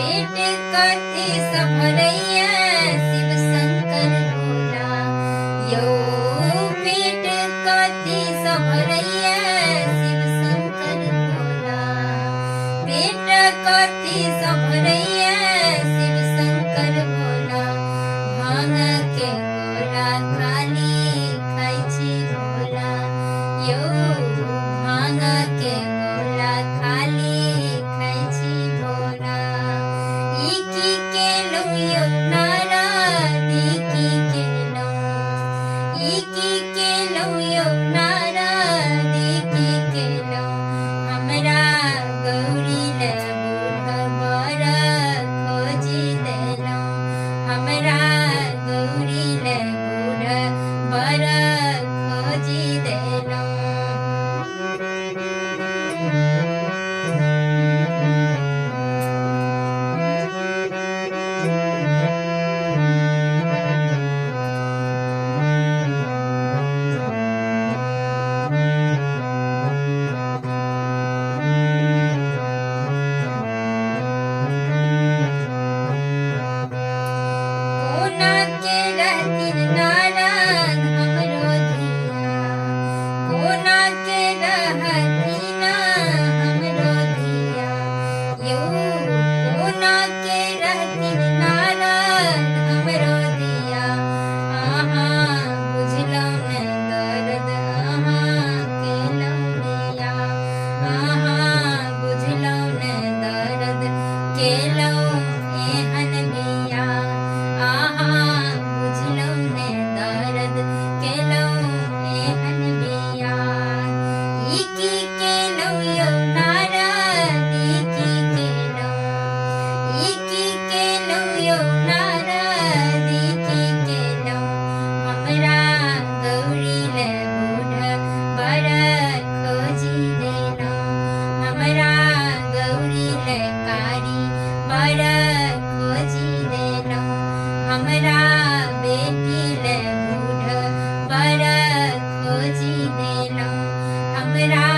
पेट कथी सभरैया शिव शंकर भोला। यो पेट कथी सभरैया शिव शंकर भोला। पेट कथी सभरैया शिव शंकर भोला। भांग के गोला खाली खाइ छी भोला। यो भांग के गोला खाली खाइ छी भोला। ई की केलहुँ यौ नारद, ई की केलहुँ, ई की केलहुँ यौ नारद, ई की केलहुँ। हमरा गौरी ले बूढ़ बर खोजि देलहुँ। हमरा गौरी ले बूढ़ बर खोजि देलहुँ। कोना के रहथिन नारद हमरो धिया। कोना के रहथिन हमरो धिया। यौ कोना के रहथिन नारद हमरो धिया। अहाँ बुझलहुँ ने दर्द अहाँ केलहुँ बिया। अहाँ बुझलहुँ ने दर्द केलहुँ एहन बिया। अहाँ बुझलहुँ ने दर्द केलहुँ एहन बिया। ई की केलहुँ यौ नारद, ई की केलहुँ, ई की केलहुँ यौ नारद, ई की केलहुँ। हमरा गौरी ले बूढ़ बर खोजि देलहुँ। हमरा गौरी ले कारी बर खोजि देलहुँ। हमरा बेटी ले बूढ़ बर खोजि देलहुँ। हमरा